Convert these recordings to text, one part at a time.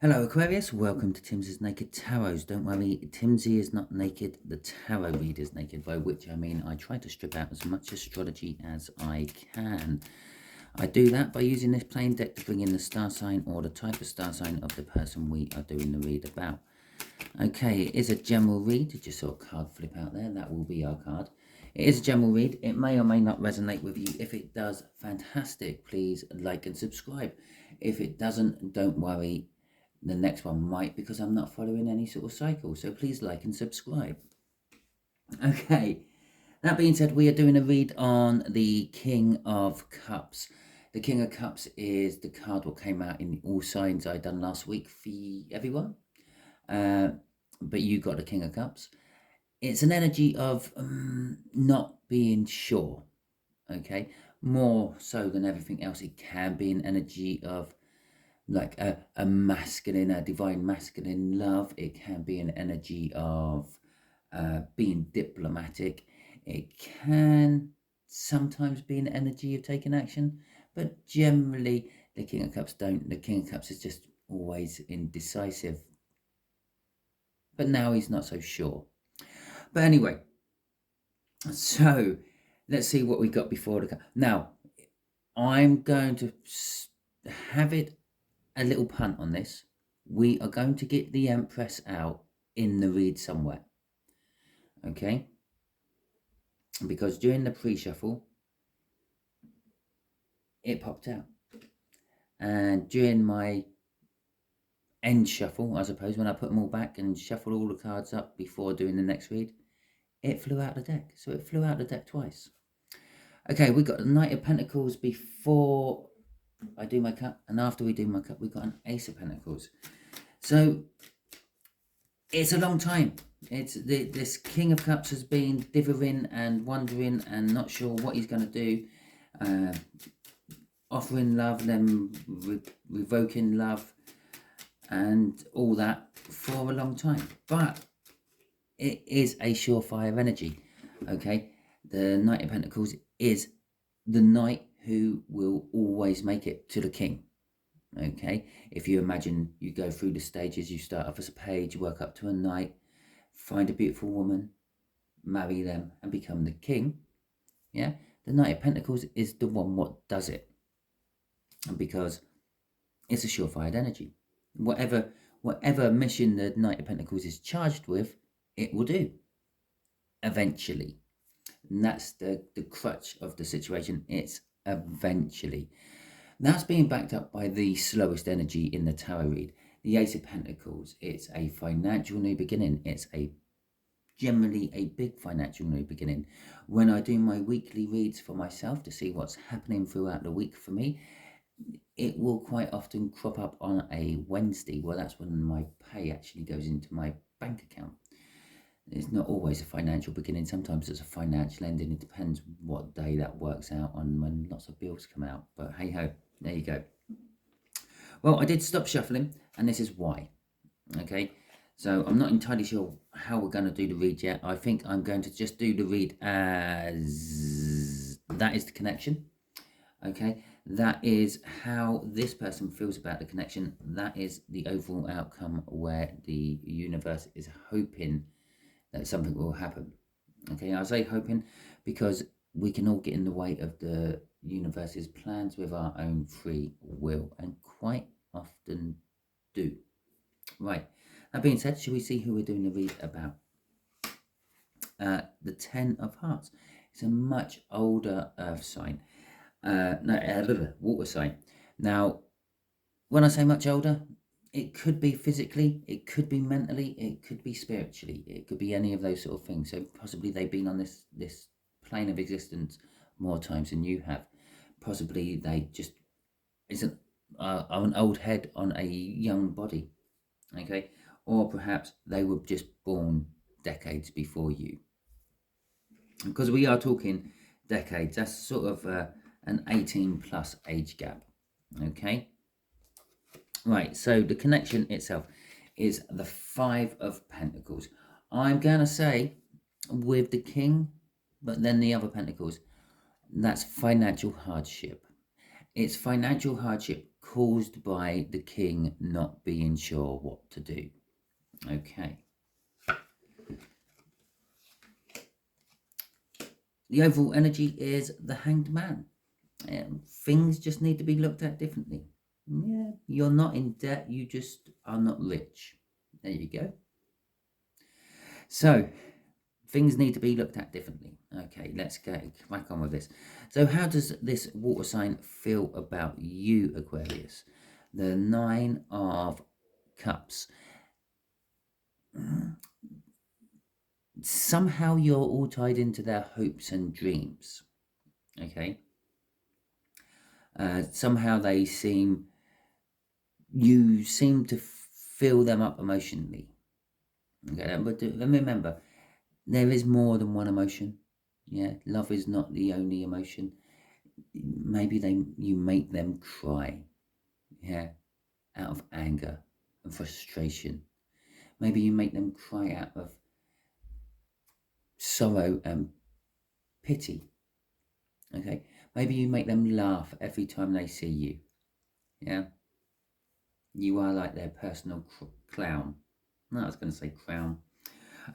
Hello Aquarius, welcome to Timsy's Naked Tarots. Don't worry, Timsy is not naked, the tarot reader is naked, by which I mean I try to strip out as much astrology as I can. I do that by using this plain deck to bring in the star sign or the type of star sign of the person we are doing the read about. Okay, it is a general read, just saw a card flip out there, that will be our card. It is a general read, it may or may not resonate with you. If it does, fantastic, please like and subscribe. If it doesn't, don't worry. The next one might, because I'm not following any sort of cycle. So please like and subscribe. Okay, that being said, we are doing a read on the King of Cups. The King of Cups is the card what came out in the All Signs I done last week for everyone. But you got the King of Cups. It's an energy of not being sure. Okay, more so than everything else, it can be an energy of like a masculine, a divine masculine love. It can be an energy of being diplomatic. It can sometimes be an energy of taking action, but generally the King of Cups don't. The King of Cups is just always indecisive, but now he's not so sure. But anyway, so let's see what we got before the now. I'm going to have it a little punt on this. We are going to get the Empress out in the read somewhere. Okay? Because during the pre-shuffle, it popped out. And during my end shuffle, I suppose, when I put them all back and shuffled all the cards up before doing the next read, it flew out the deck. So it flew out the deck twice. Okay, we got the Knight of Pentacles before I do my cut, and after we do my cut, we got an Ace of Pentacles. So it's a long time. It's this King of Cups has been dithering and wondering and not sure what he's going to do, offering love, then revoking love, and all that for a long time. But it is a surefire energy. Okay, the Knight of Pentacles is the knight who will always make it to the king. Okay, if you imagine you go through the stages, you start off as a page, work up to a knight, find a beautiful woman, marry them, and become the king. Yeah, the Knight of Pentacles is the one what does it, and because it's a surefire energy. Whatever mission the Knight of Pentacles is charged with, it will do eventually. And that's the crutch of the situation. It's eventually. That's being backed up by the slowest energy in the tarot read, the Ace of Pentacles. It's a financial new beginning. It's generally a big financial new beginning. When I do my weekly reads for myself to see what's happening throughout the week for me, it will quite often crop up on a Wednesday. Well, that's when my pay actually goes into my bank account. It's not always a financial beginning. Sometimes it's a financial ending. It depends what day that works out on when lots of bills come out. But hey ho, there you go. Well, I did stop shuffling, and this is why. Okay, so I'm not entirely sure how we're going to do the read yet. I think I'm going to just do the read as that is the connection. Okay, that is how this person feels about the connection. That is the overall outcome where the universe is hoping that something will happen. Okay, I say hoping because we can all get in the way of the universe's plans with our own free will, and quite often do. Right, that being said, shall we see who we're doing the read about? The Ten of Hearts. It's a much older earth sign. Water sign. Now, when I say much older, it could be physically, it could be mentally, it could be spiritually, it could be any of those sort of things. So possibly they've been on this plane of existence more times than you have. Possibly they just isn't an old head on a young body. Okay, or perhaps they were just born decades before you. Because we are talking decades, that's sort of an 18 plus age gap. Okay. Right, so the connection itself is the Five of Pentacles. I'm going to say with the King, but then the other Pentacles, that's financial hardship. It's financial hardship caused by the king not being sure what to do. Okay. The overall energy is the Hanged Man. Things just need to be looked at differently. Yeah, you're not in debt, you just are not rich. There you go. So, things need to be looked at differently. Okay, let's get back on with this. So how does this water sign feel about you, Aquarius? The 9 of Cups. Somehow you're all tied into their hopes and dreams. Okay. Somehow you seem to fill them up emotionally. Okay, but remember, there is more than one emotion. Yeah, love is not the only emotion. Maybe you make them cry. Yeah, out of anger and frustration. Maybe you make them cry out of sorrow and pity. Okay, maybe you make them laugh every time they see you. Yeah, you are like their personal clown. No, I was going to say crown.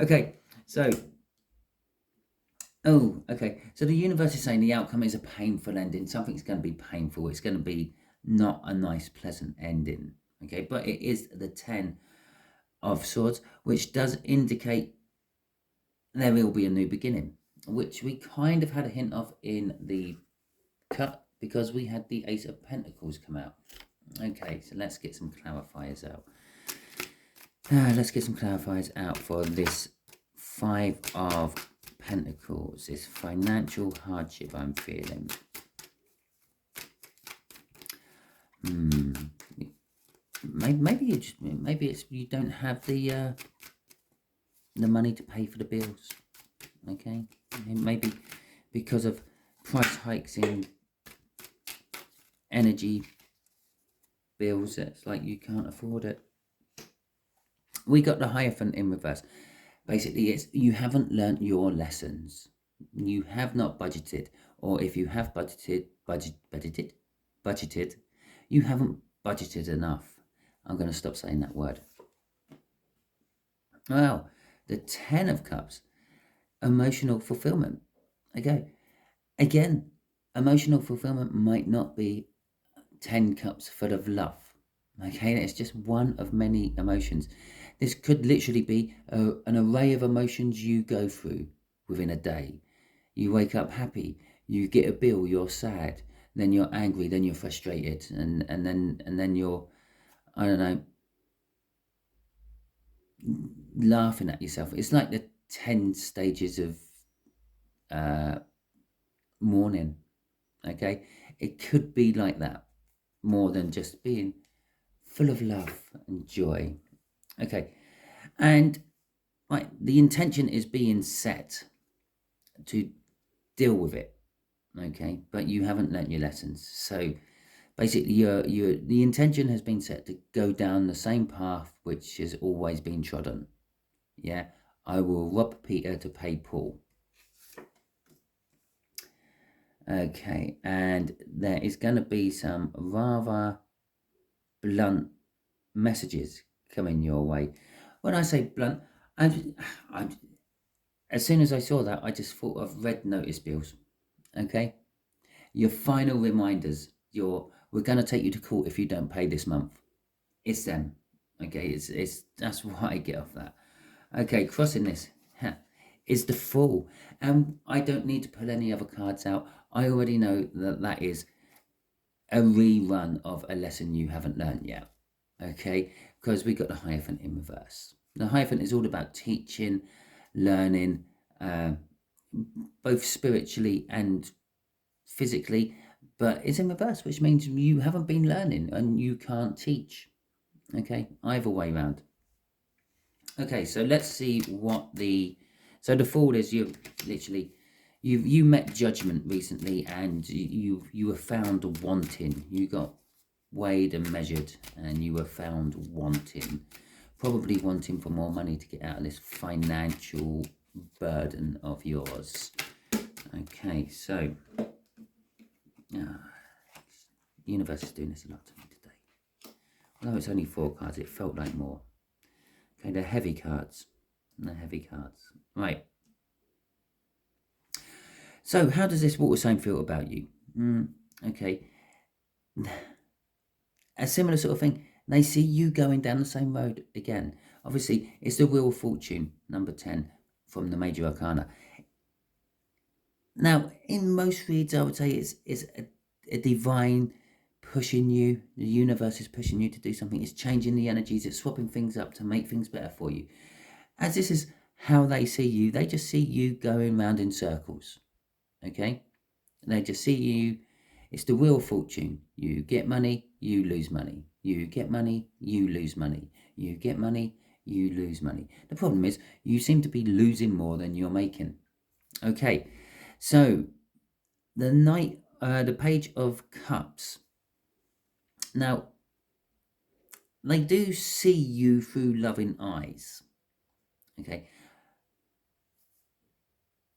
Okay, so so the universe is saying the outcome is a painful ending. Something's going to be painful. It's going to be not a nice, pleasant ending. Okay, but it is the 10 of Swords, which does indicate there will be a new beginning, which we kind of had a hint of in the cut because we had the Ace of Pentacles come out. Okay, so let's get some clarifiers out. Let's get some clarifiers out for this 5 of Pentacles, this financial hardship I'm feeling. Maybe it's you don't have the money to pay for the bills. Okay, maybe because of price hikes in energy bills, it's like you can't afford it. We got the Hierophant in reverse. Basically, it's you haven't learnt your lessons. You have not budgeted, or if you have budgeted, you haven't budgeted enough. I'm going to stop saying that word. Well, the 10 of Cups, emotional fulfillment. Okay, again, emotional fulfillment might not be 10 cups full of love. Okay, it's just one of many emotions. This could literally be an array of emotions you go through within a day. You wake up happy, you get a bill, you're sad, then you're angry, then you're frustrated, and then you're, I don't know, laughing at yourself. It's like the 10 stages of mourning. Okay, it could be like that, more than just being full of love and joy. Okay, and right, the intention is being set to deal with it. Okay, but you haven't learnt your lessons. So basically, the intention has been set to go down the same path which has always been trodden. Yeah, I will rob Peter to pay Paul. Okay, and there is going to be some rather blunt messages coming your way. When I say blunt, as soon as I saw that, I just thought of red notice bills. Okay, your final reminders. We're going to take you to court if you don't pay this month. It's them. Okay, it's that's what I get off that. Okay, crossing this is the Fool, and I don't need to pull any other cards out. I already know that is a rerun of a lesson you haven't learned yet. Okay, because we got the Hierophant in reverse. The Hierophant is all about teaching, learning, both spiritually and physically, but it's in reverse, which means you haven't been learning and you can't teach. Okay, either way round. Okay, so let's see what so the Fool is you met Judgment recently, and you were found wanting. You got weighed and measured, and you were found wanting, probably wanting for more money to get out of this financial burden of yours. Okay, so universe is doing this a lot to me today. No, it's only 4 cards. It felt like more. Okay, they're heavy cards. They're heavy cards. Right. So, how does this water sign feel about you? Okay. A similar sort of thing. They see you going down the same road again. Obviously, it's the Wheel of Fortune, number 10, from the Major Arcana. Now, in most reads, I would say it's a divine pushing you. The universe is pushing you to do something. It's changing the energies. It's swapping things up to make things better for you. As this is how they see you, they just see you going round in circles. Okay? They just see you. It's the Wheel of Fortune. You get money, you lose money. You get money, you lose money. You get money, you lose money. The problem is, you seem to be losing more than you're making. Okay, so the Page of Cups. Now, they do see you through loving eyes. Okay,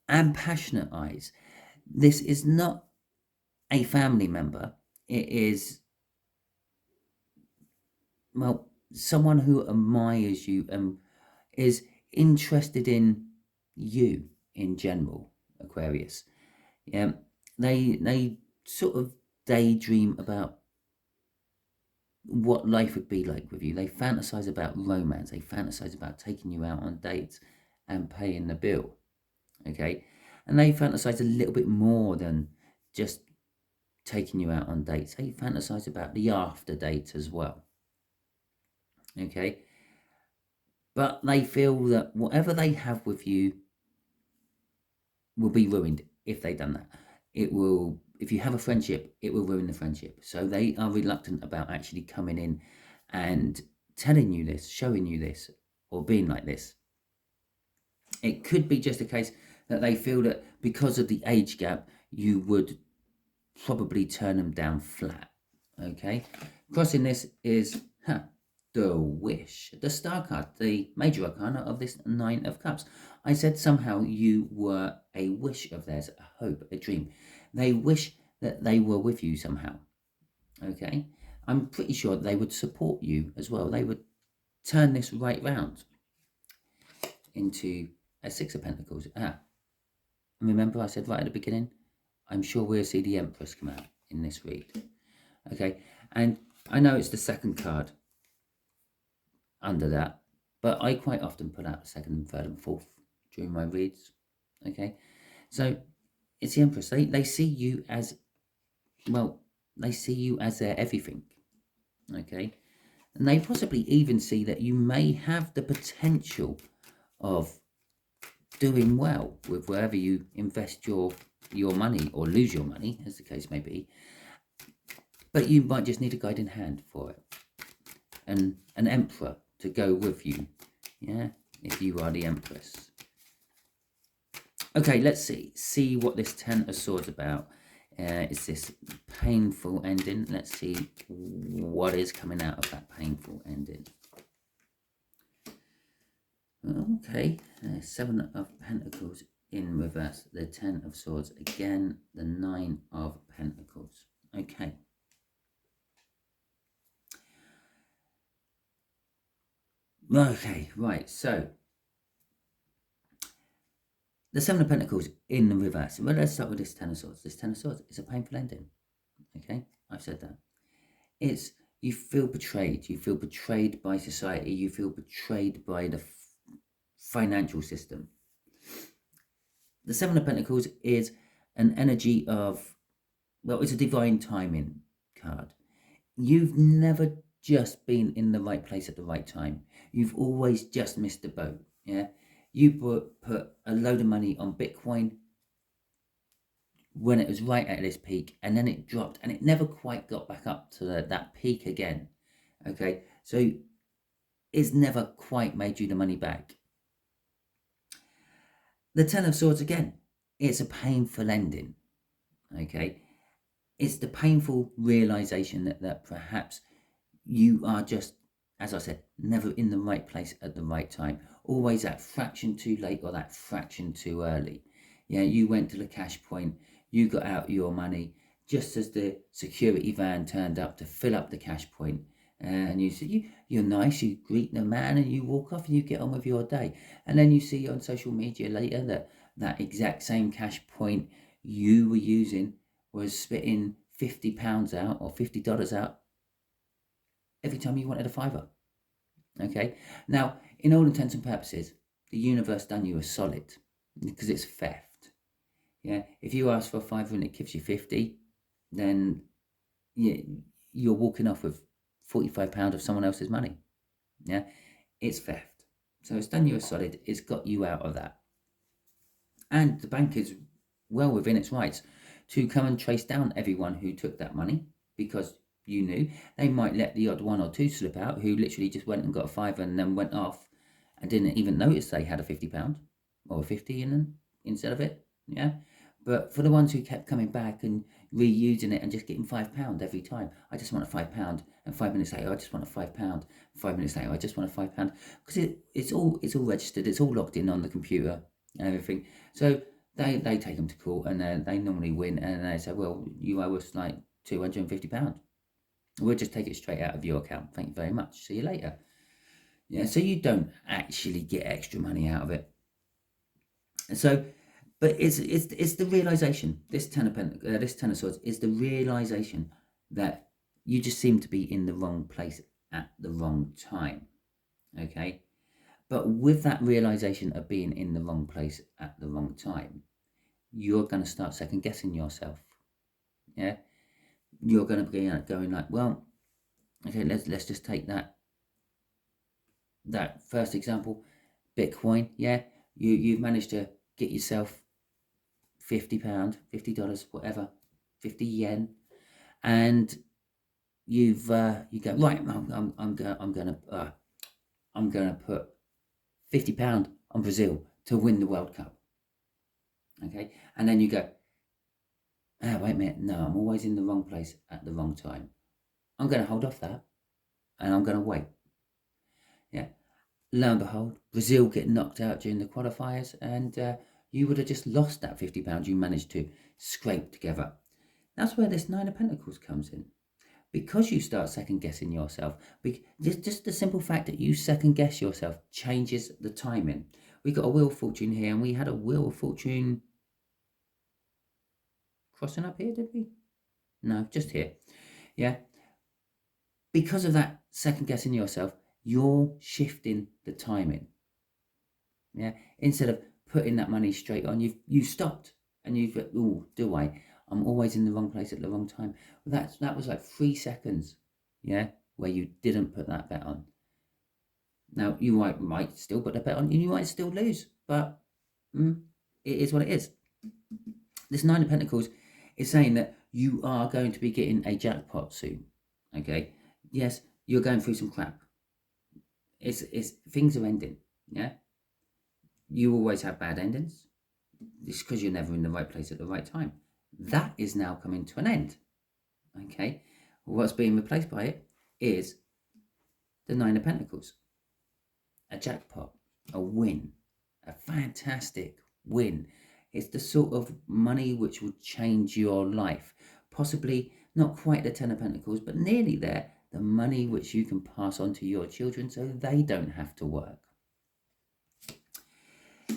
and passionate eyes. This is not a family member. It is, well, someone who admires you and is interested in you in general, Aquarius. Yeah, they sort of daydream about what life would be like with you. They fantasize about romance. They fantasize about taking you out on dates and paying the bill. Okay, and they fantasize a little bit more than just taking you out on dates. They fantasize about the after date as well. Okay, but they feel that whatever they have with you will be ruined if they've done that. It will, if you have a friendship, it will ruin the friendship. So they are reluctant about actually coming in and telling you this, showing you this, or being like this. It could be just a case that they feel that because of the age gap, you would probably turn them down flat. Okay, crossing this is the Wish, the Star card, the Major Arcana of this 9 of Cups. I said somehow you were a wish of theirs, a hope, a dream. They wish that they were with you somehow. Okay, I'm pretty sure they would support you as well. They would turn this right round into a 6 of Pentacles. Remember I said right at the beginning, I'm sure we'll see the Empress come out in this read. Okay, and I know it's the second card under that, but I quite often put out the second and third and fourth during my reads. Okay, so it's the Empress. They see you as, well, they see you as their everything. Okay, and they possibly even see that you may have the potential of doing well with wherever you invest your money or lose your money, as the case may be. But you might just need a guiding hand for it, and an emperor to go with you, yeah, if you are the Empress. Okay, let's see what this 10 of Swords about. Is this painful ending? Let's see what is coming out of that painful ending. Okay, 7 of Pentacles in reverse, the 10 of Swords again, the 9 of Pentacles. Okay. Okay, right, so the 7 of Pentacles in the reverse. Well, let's start with this 10 of Swords. This 10 of Swords is a painful ending. Okay, I've said that. It's, you feel betrayed. You feel betrayed by society. You feel betrayed by the financial system. The 7 of Pentacles is an energy of, well, it's a divine timing card. You've never just been in the right place at the right time. You've always just missed the boat. Yeah, you put a load of money on Bitcoin when it was right at its peak, and then it dropped, and it never quite got back up to that peak again. Okay, so it's never quite made you the money back. The 10 of Swords again, it's a painful ending. Okay, it's the painful realization that perhaps you are just, as I said, never in the right place at the right time. Always that fraction too late or that fraction too early. Yeah, you went to the cash point, you got out your money just as the security van turned up to fill up the cash point. and you see you're nice, you greet the man and you walk off and you get on with your day. And then you see on social media later that that exact same cash point you were using was spitting £50 out or $50 out every time you wanted a fiver. Okay, now in all intents and purposes, the universe done you a solid because it's theft. Yeah, if you ask for a fiver and it gives you 50, then you're walking off with £45 of someone else's money. Yeah, it's theft. So it's done you a solid. It's got you out of that. And the bank is well within its rights to come and trace down everyone who took that money, because you knew they might let the odd one or two slip out who literally just went and got a fiver and then went off and didn't even notice they had a £50 or a 50 in them instead of it. Yeah. But for the ones who kept coming back and reusing it and just getting £5 every time, I just want a £5, and 5 minutes later I just want a £5. 5 minutes later I just want a £5, because it's all registered, it's all logged in on the computer and everything. So they take them to court and they normally win, and they say, well, you owe us like £250. We'll just take it straight out of your account. Thank you very much. See you later. Yeah, so you don't actually get extra money out of it. So, but it's the realization. This Ten of Swords is the realization that you just seem to be in the wrong place at the wrong time. Okay, but with that realization of being in the wrong place at the wrong time, you're going to start second guessing yourself. Yeah, you're going to be going like, well, okay, let's just take that first example, Bitcoin. Yeah, you've managed to get yourself £50, $50, whatever, 50 yen, and you go, right, I'm gonna put £50 on Brazil to win the World Cup. Okay, and then you go, wait a minute, no, I'm always in the wrong place at the wrong time. I'm going to hold off that, and I'm going to wait. Yeah, lo and behold, Brazil get knocked out during the qualifiers, and you would have just lost that £50 you managed to scrape together. That's where this Nine of Pentacles comes in. Because you start second guessing yourself, just the simple fact that you second guess yourself changes the timing. We got a Wheel of Fortune here, and we had a Wheel of Fortune crossing up here, did we? No, just here. Yeah. Because of that second guessing yourself, you're shifting the timing. Yeah. Instead of putting that money straight on, you stopped and you've got, oh, do I? I'm always in the wrong place at the wrong time. Well, that was like 3 seconds. Yeah. Where you didn't put that bet on. Now you might still put the bet on, and you might still lose, but it is what it is. This Nine of Pentacles is saying that you are going to be getting a jackpot soon. Okay. Yes, you're going through some crap. It's things are ending. Yeah. You always have bad endings. It's because you're never in the right place at the right time. That is now coming to an end. Okay. What's being replaced by it is the Nine of Pentacles. A jackpot, a win, a fantastic win. It's the sort of money which will change your life. Possibly not quite the Ten of Pentacles, but nearly there. The money which you can pass on to your children so they don't have to work.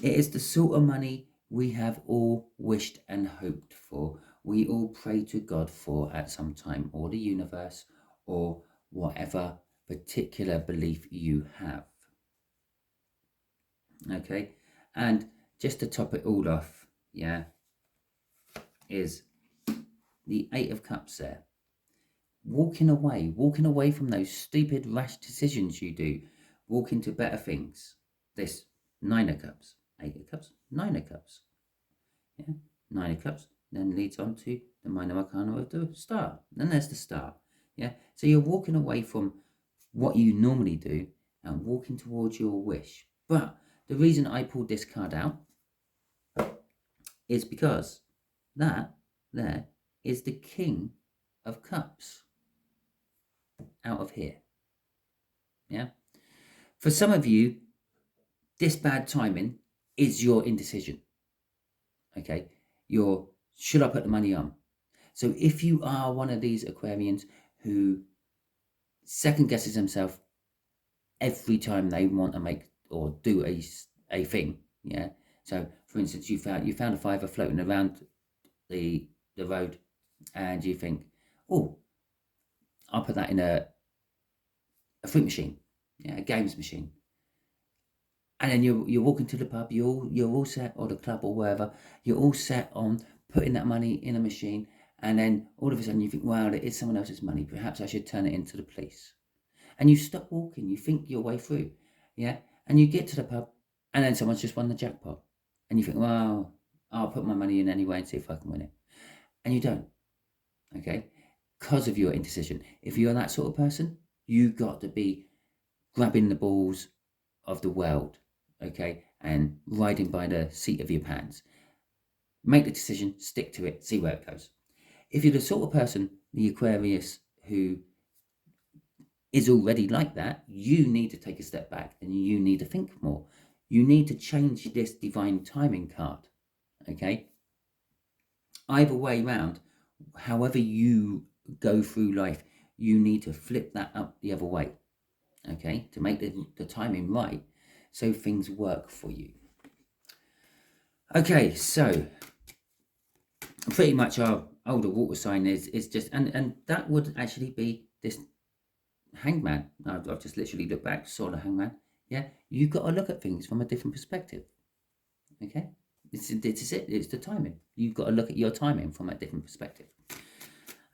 It is the sort of money we have all wished and hoped for. We all pray to God for at some time, or the universe, or whatever particular belief you have. Okay, and just to top it all off, yeah, is the Eight of Cups there. Walking away from those stupid rash decisions you do, walking to better things. This Nine of Cups, Eight of Cups, Nine of Cups. Yeah, Nine of Cups then leads on to the Minor Arcana of the Star. Then there's the Star. Yeah, so you're walking away from what you normally do and walking towards your wish. But the reason I pulled this card out is because that there is the King of Cups out of here. Yeah. For some of you, this bad timing is your indecision. Okay. Should I put the money on? So if you are one of these Aquarians who second guesses themselves every time they want to make or do a thing. Yeah. So, for instance, you found a fiver floating around the road, and you think, oh, I'll put that in a fruit machine, yeah, a games machine. And then you're walking to the pub, you're all set, or the club or wherever, you're all set on putting that money in a machine, and then all of a sudden you think, wow, it is someone else's money, perhaps I should turn it into the police. And you stop walking, you think your way through, yeah, and you get to the pub, and then someone's just won the jackpot, and you think, well, I'll put my money in anyway and see if I can win it. And you don't, okay, because of your indecision. If you're that sort of person, you got to be grabbing the balls of the world, okay, and riding by the seat of your pants. Make the decision, stick to it, see where it goes. If you're the sort of person, the Aquarius, who is already like that, you need to take a step back and you need to think more. You need to change this divine timing card, okay? Either way round, however you go through life, you need to flip that up the other way, okay, to make the timing right so things work for you. Okay, so pretty much our older water sign is just, and that would actually be this hangman. I've just literally looked back, saw the hangman. Yeah, you've got to look at things from a different perspective. Okay, this is it. It's the timing. You've got to look at your timing from a different perspective.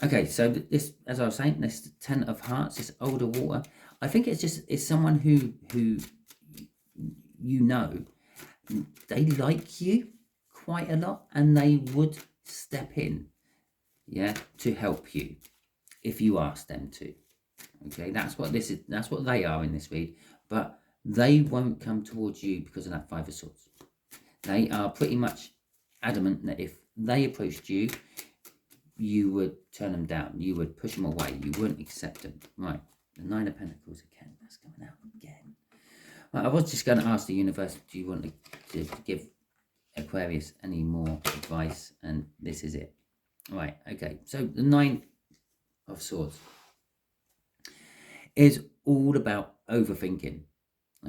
Okay, so this, as I was saying, this 10 of Hearts, this older water, I think it's someone who you know, they like you quite a lot, and they would step in, yeah, to help you if you ask them to. Okay, that's what this is. That's what they are in this read. But they won't come towards you because of that Five of Swords. They are pretty much adamant that if they approached you, you would turn them down. You would push them away. You wouldn't accept them. Right, the Nine of Pentacles again. That's coming out again. Right, I was just going to ask the universe, do you want to give Aquarius any more advice? And this is it. Right, okay. So the Nine of Swords is all about overthinking.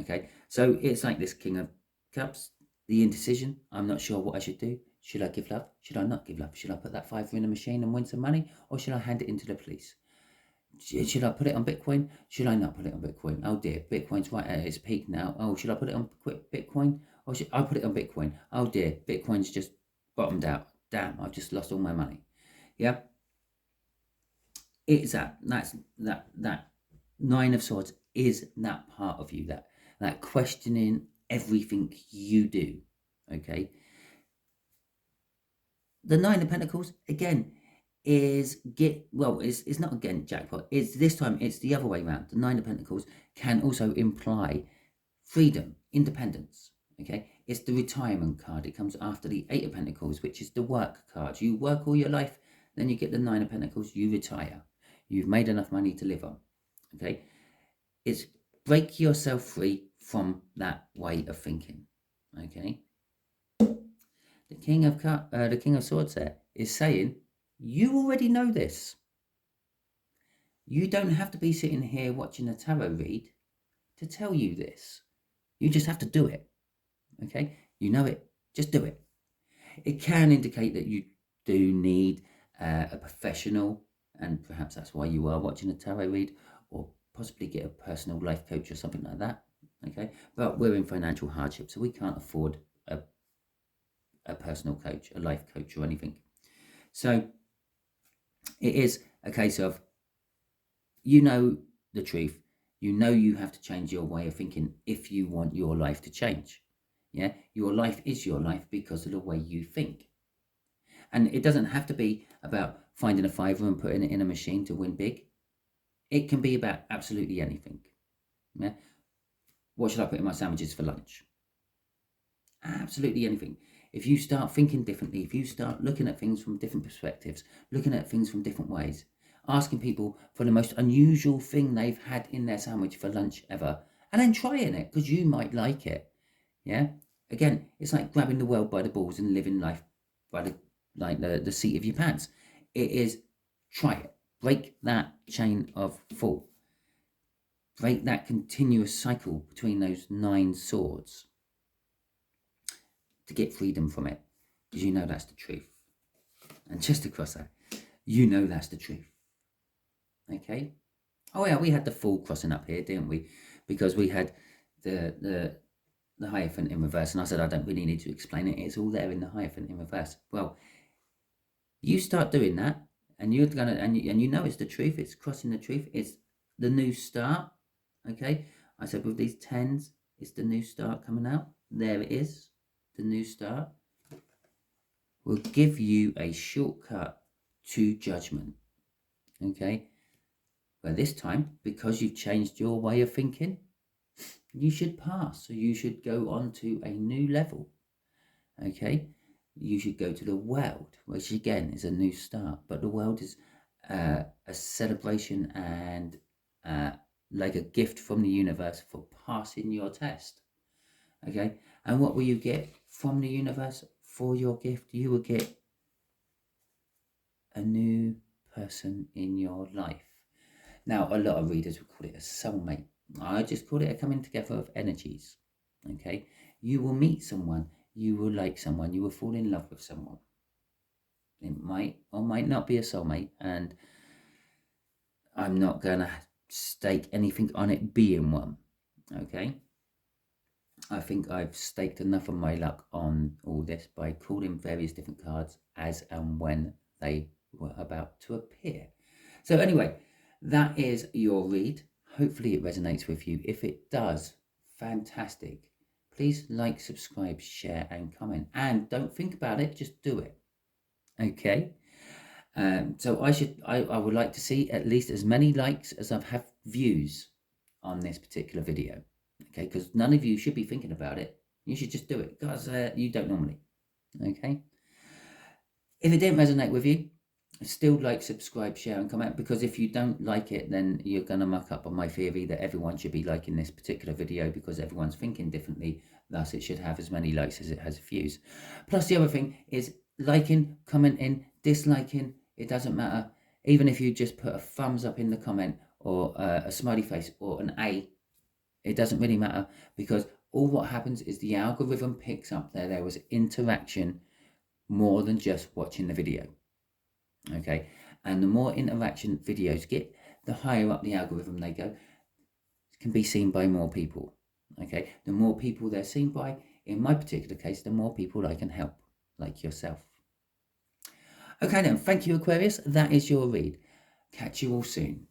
Okay, so it's like this King of Cups, the indecision. I'm not sure what I should do. Should I give love? Should I not give love? Should I put that fiver in a machine and win some money? Or should I hand it into the police? Should I put it on Bitcoin? Should I not put it on Bitcoin? Oh dear, Bitcoin's right at its peak now. Oh, should I put it on Bitcoin? Or should I put it on Bitcoin? Oh dear, Bitcoin's just bottomed out. Damn, I've just lost all my money. Yeah, it's that Nine of Swords is that part of you, that questioning everything you do. Okay, the Nine of Pentacles again is it's not again jackpot. It's this time it's the other way around. The Nine of Pentacles can also imply freedom, independence. Okay, it's the retirement card. It comes after the Eight of Pentacles, which is the work card. You work all your life, then you get the Nine of Pentacles. You retire. You've made enough money to live on. Okay, it's break yourself free from that way of thinking. Okay, the King of Swords there is saying, you already know this. You don't have to be sitting here watching a tarot read to tell you this. You just have to do it. Okay, you know it. Just do it. It can indicate that you do need a professional, and perhaps that's why you are watching a tarot read, or possibly get a personal life coach or something like that. Okay, but we're in financial hardship, so we can't afford a personal coach, a life coach, or anything. So it is a case of, you know the truth. You know you have to change your way of thinking if you want your life to change. Yeah, your life is your life because of the way you think. And it doesn't have to be about finding a fiver and putting it in a machine to win big. It can be about absolutely anything. Yeah. What should I put in my sandwiches for lunch? Absolutely anything. If you start thinking differently, if you start looking at things from different perspectives, looking at things from different ways, asking people for the most unusual thing they've had in their sandwich for lunch ever, and then trying it because you might like it. Yeah. Again, it's like grabbing the world by the balls and living life by the seat of your pants. It is, try it. Break that chain of thought. break that continuous cycle between those 9 swords to get freedom from it, because you know that's the truth. And just across that, you know that's the truth. Okay? Oh yeah, we had the Fool crossing up here, didn't we? Because we had the Hierophant in reverse, and I said I don't really need to explain it. It's all there in the Hierophant in reverse. Well, you start doing that, and you're gonna, and you know it's the truth. It's crossing the truth. It's the new start. Okay, I said with these 10s, it's the new start coming out. There it is, the new start. Will give you a shortcut to judgment. Okay, well this time, because you've changed your way of thinking, you should pass. So you should go on to a new level. Okay, you should go to the world, which again is a new start. But the world is a celebration and like a gift from the universe for passing your test. Okay, and what will you get from the universe for your gift? You will get a new person in your life. Now, a lot of readers will call it a soulmate. I just call it a coming together of energies. Okay, you will meet someone, you will like someone, you will fall in love with someone. It might or might not be a soulmate, and I'm not going to stake anything on it being one. Okay, I think I've staked enough of my luck on all this by calling various different cards as and when they were about to appear. So anyway, that is your read. Hopefully it resonates with you. If it does, fantastic. Please like, subscribe, share and comment. And don't think about it, just do it. Okay? So I would like to see at least as many likes as I have views on this particular video. Okay? Because none of you should be thinking about it. You should just do it, because you don't normally. Okay? If it didn't resonate with you, still like, subscribe, share and comment, because if you don't like it, then you're going to muck up on my theory that everyone should be liking this particular video, because everyone's thinking differently, thus it should have as many likes as it has views. Plus the other thing is liking, commenting, disliking, it doesn't matter. Even if you just put a thumbs up in the comment or a smiley face or an A, it doesn't really matter, because all what happens is the algorithm picks up there was interaction more than just watching the video. Okay, and the more interaction videos get, the higher up the algorithm they go. It can be seen by more people. Okay, the more people they're seen by, in my particular case, the more people I can help, like yourself. Okay then, thank you Aquarius, that is your read. Catch you all soon.